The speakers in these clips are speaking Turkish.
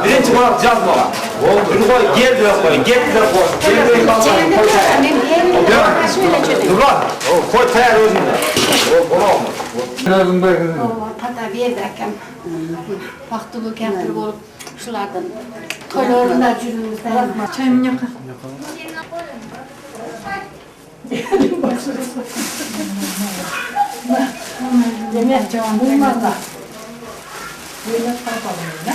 Birinci bana yazma. Bunu koy, gel diyor koy, gel diyor koy. Gel diyor kalkalım, koy tayar. Dur lan, koy tayar özünde. Onu olmaz. Hatta bir evdeyken vakti bu kempir olup şulardan toylarına cürümüzden. Çayımın yok. Yemek cevap bulmaz da. Böyle yapalım ya.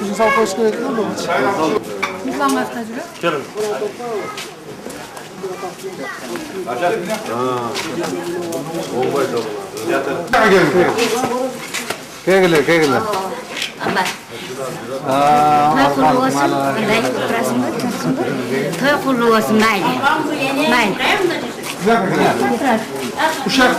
Bizim sağ hoş geldin mi? Mutlan gazeteci. Gelin. Kegele. Abah. Toy qulluq olsun, qanday turasizmi? Toy qulluq olsun, mayli. Uşak.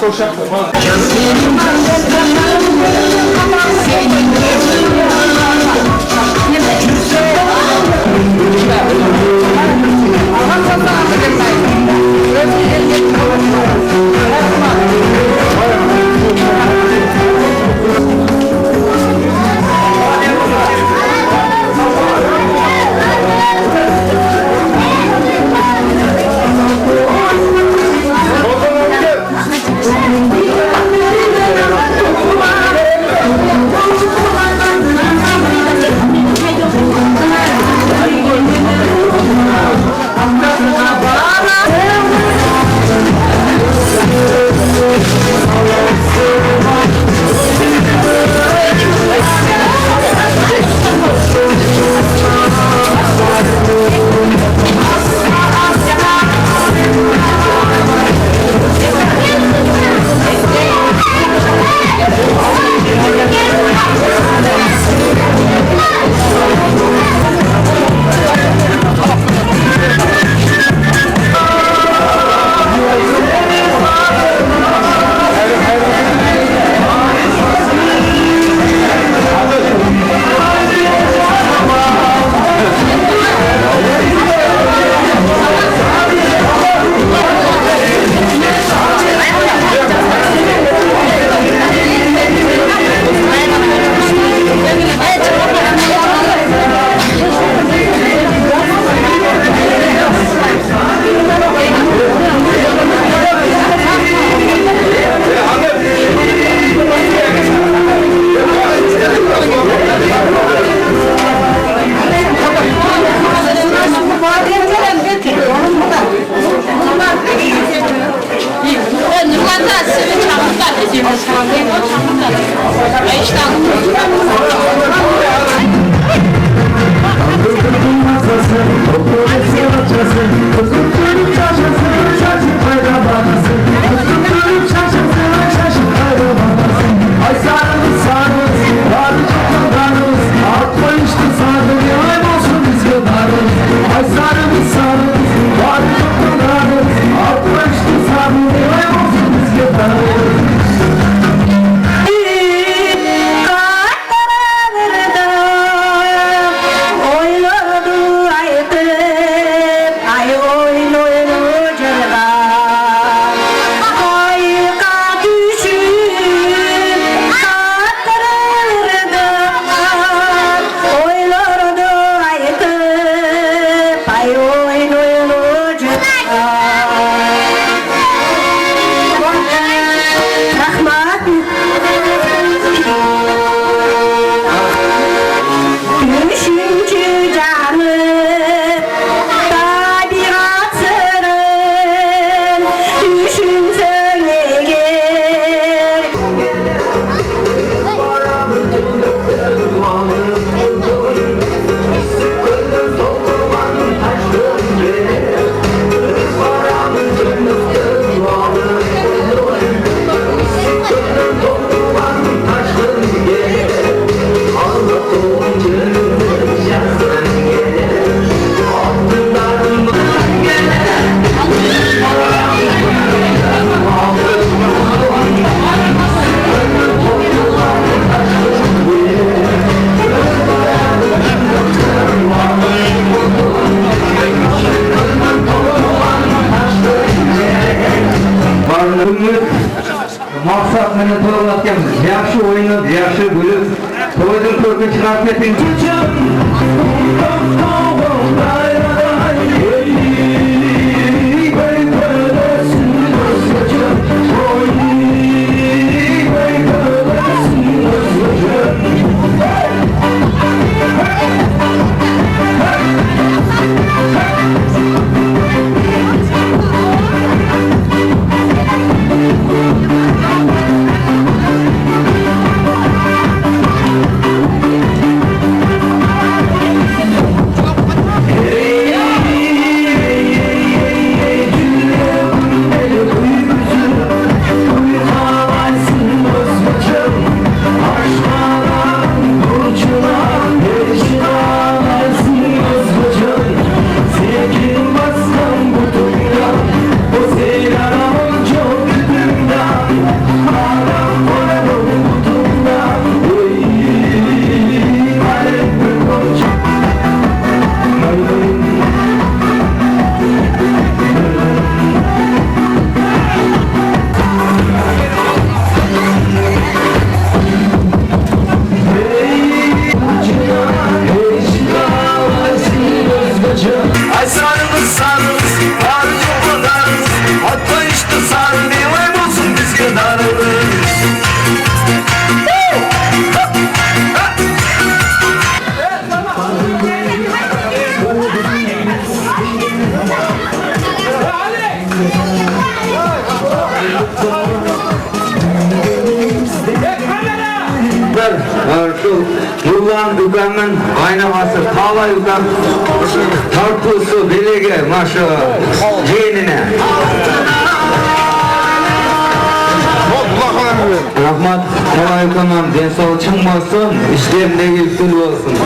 Maksat meni to'g'rilatganmiz. Yaxshi o'ynab, yaxshi bo'lib, to'ydan ko'rga chiqarib keting. Yıllan dükkanın aynaması, tava yukan tartusu, belege, maşı, yeğenine. Rahmat, tava yukanın densal çıkmasın, işlerinde gülkül olsun.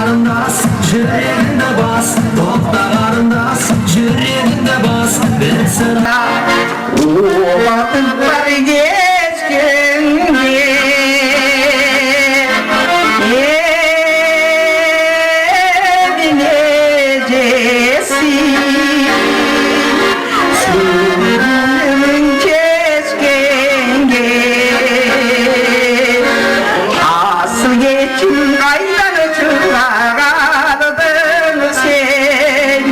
qarindosh yuragingda bas to'xta qarindosh yuragingda bas bir sira Vaqtlar geçkinge edinecesi sürümün keskenge asıl geçim kaydan çıkardın sen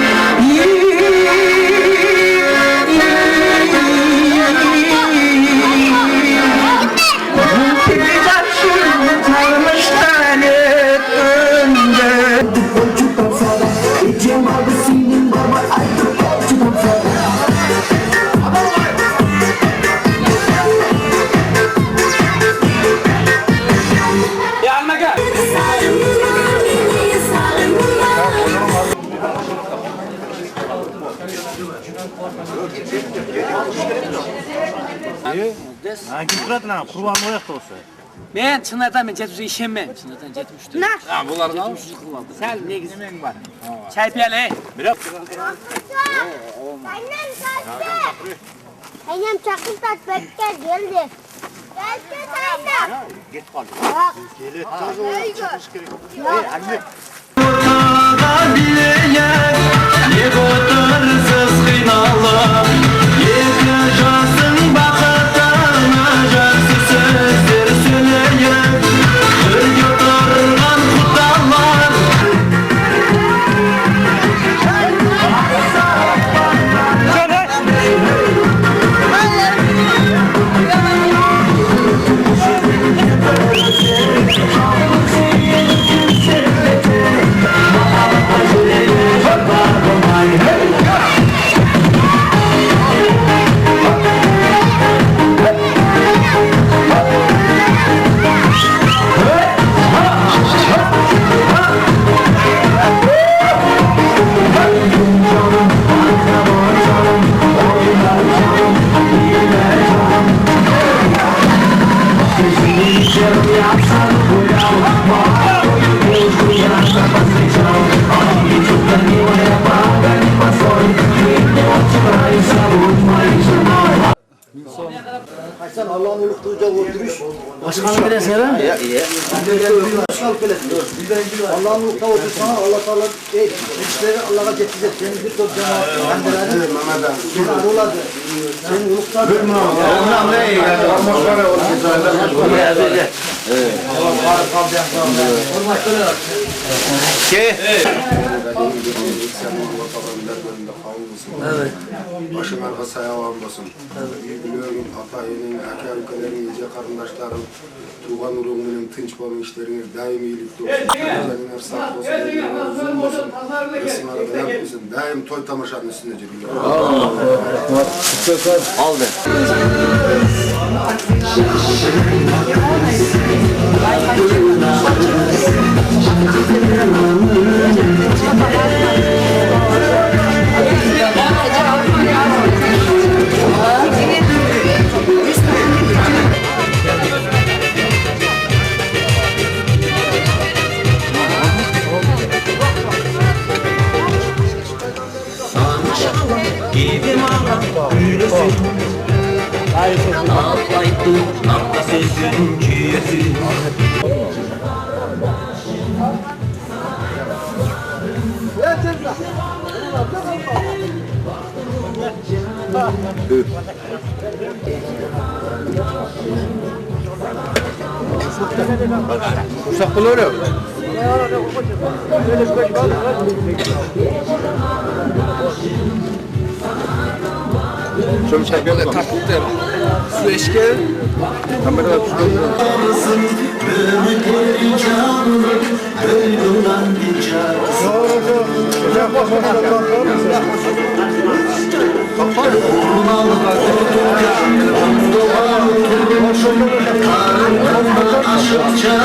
Kim turadi lan? Qurban oyoqda olsa. Men chin aytaman, jetishga ishonmayman. Chin aytaman, jetishdi. Ha, bularni Sal negiz men bor. Chaypiyali. Ayam chaqib tatbakka keldi. Keldi sayda. Get qoldi. Kelib Yegotirsiz qiynalib Yekajasın baxtına Jarsiz sözler söyleyip Birge oturgan xudalar Sen Allah'ın ulukluğuca oturuş. Başkanı bilesin ha? Ya iyi. Başkanı bilesin. Allah'ın ulukluğuna otursana Allah Teala işleri Allah'a getirecek. Senin bir top cemaat kendileri. Seni aruladı. Senin uluklar. Ondan ne iyi yani? Atmosfere olsun. Evet. Başın arkası ayağın basın. Biliyorum ata enin, aka ülkelerin, iyice karındaşların, tuğan urumların, tınç balın işleriniz daim iyilikte olsun. Özellikler sağ olsun, uzun olsun. Resim aradan yapmışsın. Daim toy tamaşanın üstünde cebiller. Aldı. Gidin ağam büyülesin Ağlaydı nakla sözün cüyesi Uşak buluyor. Şöyle çekiyorlar, taktılar. Su eşke, kameralar tutuyor. Böğürtleri canlı Böğürden bir çaresi Aşıkça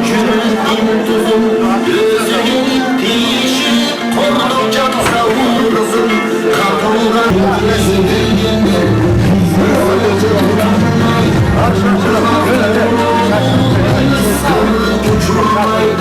Yüreğin tuzun Gözünün pişi Tordukça savurursun Kapılgan Uçurmayı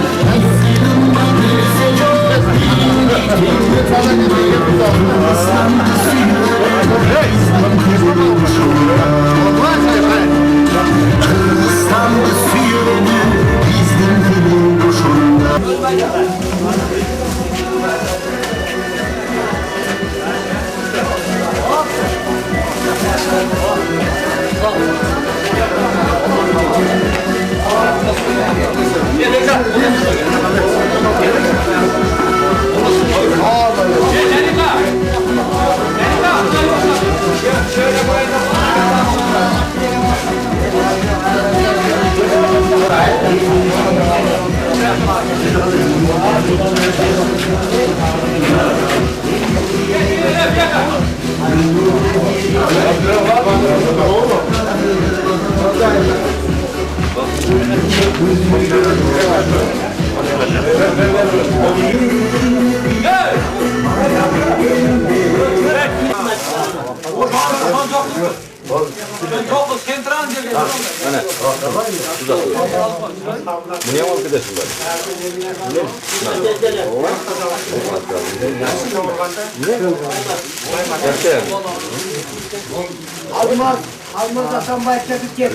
Almaz Hasan Bayat'ta bir kez.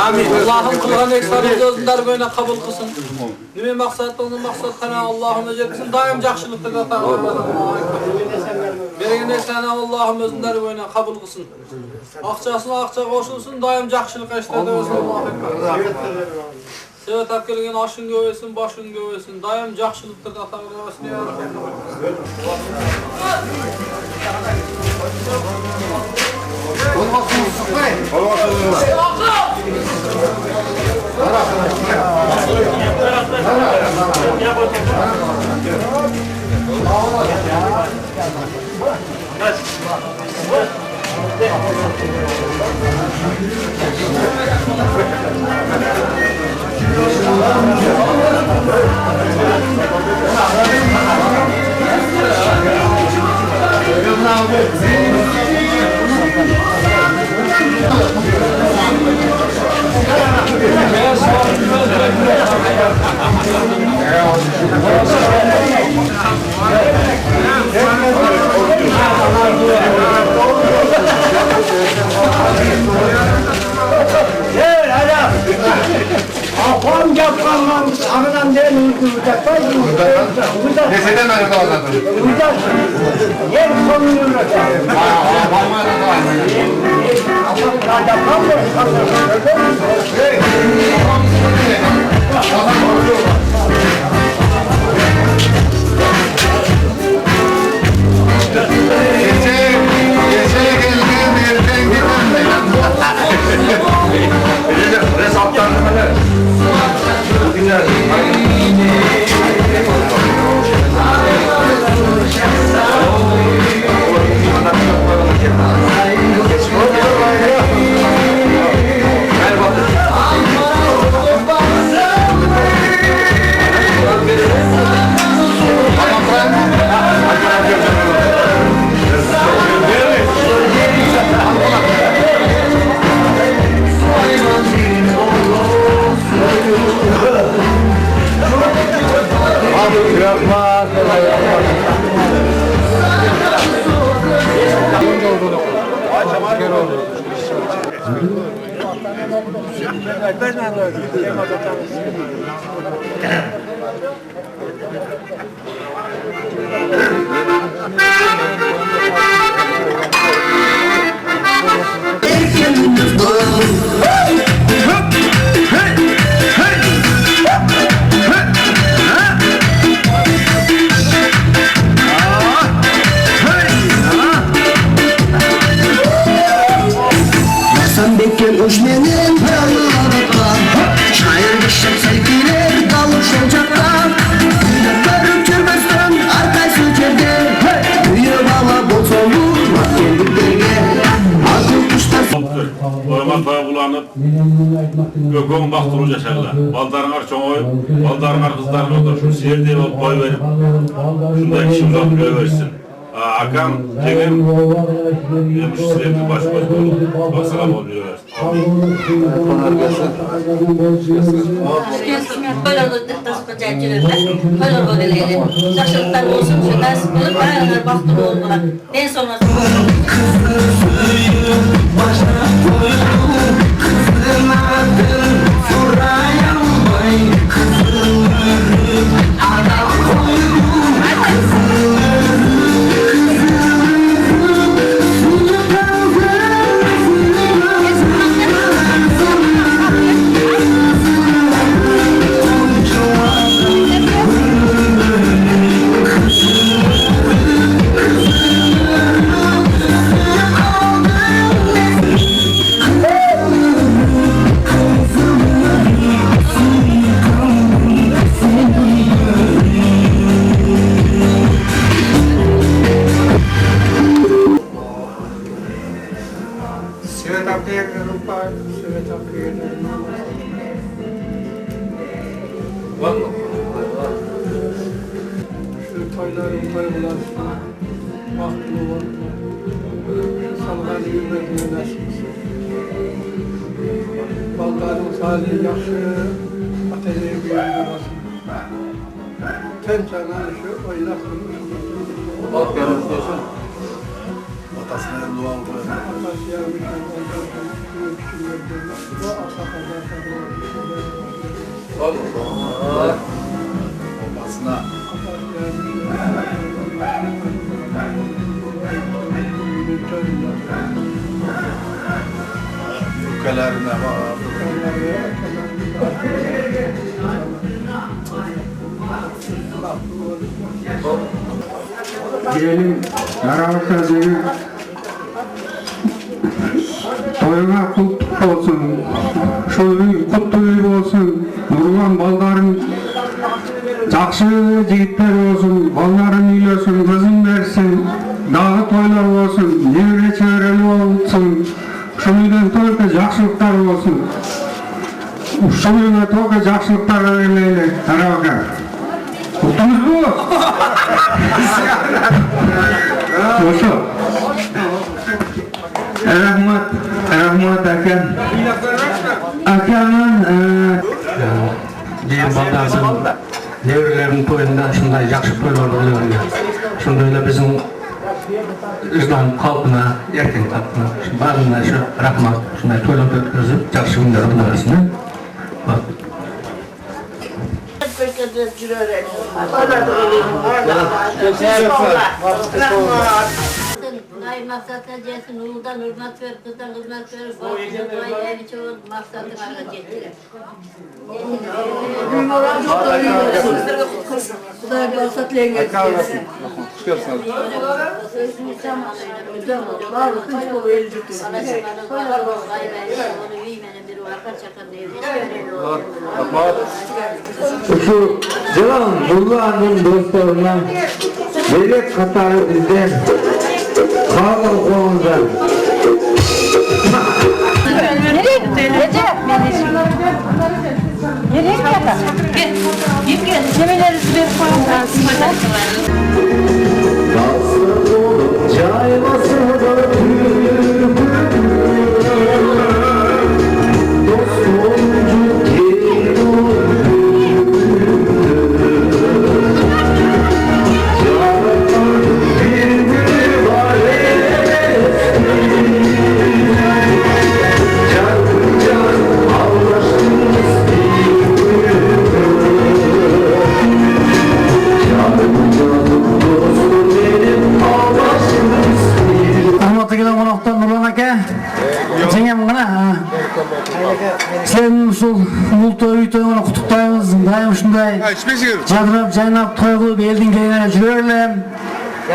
Amin. Allah'ım kılgan eksanımızı özünler böyle kabul kılsın. Nüme maksat onun maksat kana Allah'ım özelliksin. Daim jakşılıkta da tanrım. Bergen eksanı Allah'ım özünler böyle kabul kılsın. Akçasına akça koşulsun. Daim jakşılık eşlerde özün Allah'ım. Sevet akılgen aşın gövesin, başın gövesin. Daim jakşılıkta da tanrım olsun ya Rabbi. Afan yapmam, anıdan değil uygulayacak. Neseden beri kaldırdın? Uygulayacak. Yer sonunu yürüyecek. Afan yapmam mı? Gece geldim yerden gidem. Uçmenin paralarında şair geçecek sevgiler kalır şocakta. Yürütler uçurmasın arkası çevde. Büyü bala bot olur bak kendiklerine. Akıl kuşlar Orman toya bulanıp gökön baktırınca şerler. Baldarınar çoğuy, baldarınar kızlarla otur. Şu sihirdiği olup boy verip şunda kişimiz olup boy versin. Akam, Cegim, yemiş sürekli baş olur. Baksana oluyor. Böyle tasbih çerçeveler, böyle böyleleri. Yaşlıklar olsun, şu nasip olur, bayanlar baktım oldular. En sonra... Kızım, başına koydum, kızım, Şu toyların toylar, bahtlı olur. Salgan yürüdüğü nasipsin. Balların salihi yaxşı, ateşe büyüğü olsun. Tençana şu oynak kılmış. Aferin diyorsun. Atasına dua koyun. Atası yarmış, büyük küçüklerden, bu asakada Allah. Babasına. Ülkelerine bak. Gelin Arapçadaki toyuna kutlu olsun, şöyle kutlu olsun, nurlan baldarın жақсы жігіттер болсын, балаларын үйлесін, қызын берсін, дағы тойлар болсын, немере чөберелі болсын, шул үйден только жақсылықтар болсын. Шул үйге только жақсылықтар берілейлі, араға. Ұқтыңыз бу? Ошо. Рахмат әкем. Әкемнің дейін балдасын nevrilerin toyunda şunday yaxşı toylar oluyor. Şundayla bizim İslam halkına, erken halkına, bazılarına şu rahmat, şunday toylar ötközüp, yaxşı günler olmasını. Bak. Ay maksatına gelsin, uğuldan hürmet ver, kızdan hürmet ver, bakışın duayı evi çoğun maksatına arka getirir. Kudaya bir asatlığa gelsin. Hoş geldiniz. Şu Canan Nurlu'nun dostlarından Melek Katarı bizden Kağıl Koğuz'dan Nereye gitti? Recep. Nereye gitti? Gel. Yemeğleri sürer koyun. Nasıl olup caymasın da dost olunca geri Ha, Жадырап, жайнап, той қылып, елдің кеңіне жүрерлем.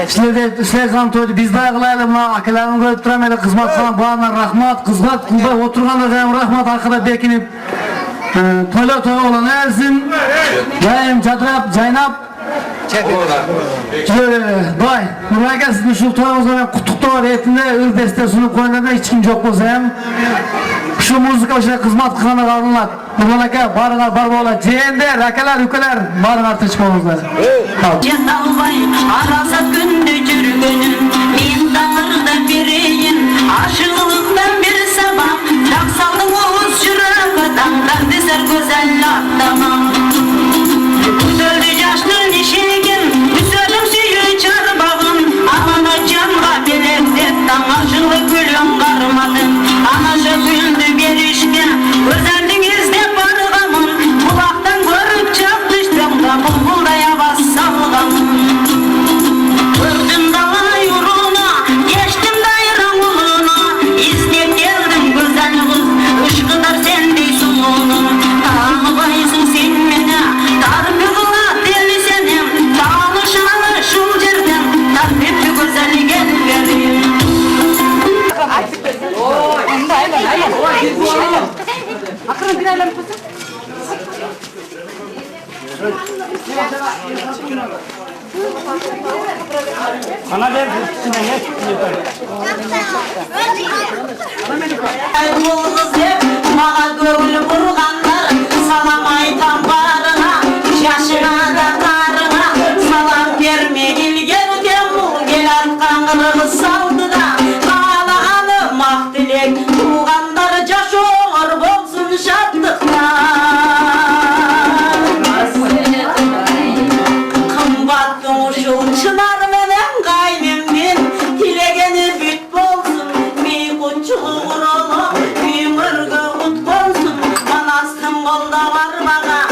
Сілер қан тойды біз дай қылайлы, мына акелерін көріп тұрам, әлі қызмат қылан бағына рахмат, қызмат қылбай отырғанда жайым рахмат арқада бекініп. Тойлар той olan әрсін, жайым жадырап, жайнап, Bay, Nurayga sizin şu toyunuzdan kutlukta retinde ürpeste sunup koyunlarda hiç kim yok bolsa şu muzika şöyle kızmat kılana kalınlar. Nurayga barılar bar bola. Ceyende, rakalar, ükeler barılar tıçmamızlar. Yatalbay, arasa günde yürgünüm, min dağırda bireyim, aşığılıktan bir sabah, taksalım oğuz şırakadan, ben dizer güzel atlamam. Güzeldi yaşlı nişegin, güzelim suyu çarbağım, ana canla bilekten, aşılı gülüm karmadın, anaca güldü bir işke, güzelliğinizde barğamın, kulaktan görüp çakmıştım da bulguldaya bassalgamın. Vırdım dala yuruna, geçtim dayran uluna, izleyip geldim güzel kız, ışkıdar sendey sununu, tanıbaysın sen mene, tarpıgıla deli senim, tanışmalı şu yerden, tarpıgı güzel gel verim. Akırın bir aylar kızım. Bana ver, üstüne ne? Kız hep bana gönül vurganlar, salam aytan barına, kolda var bağa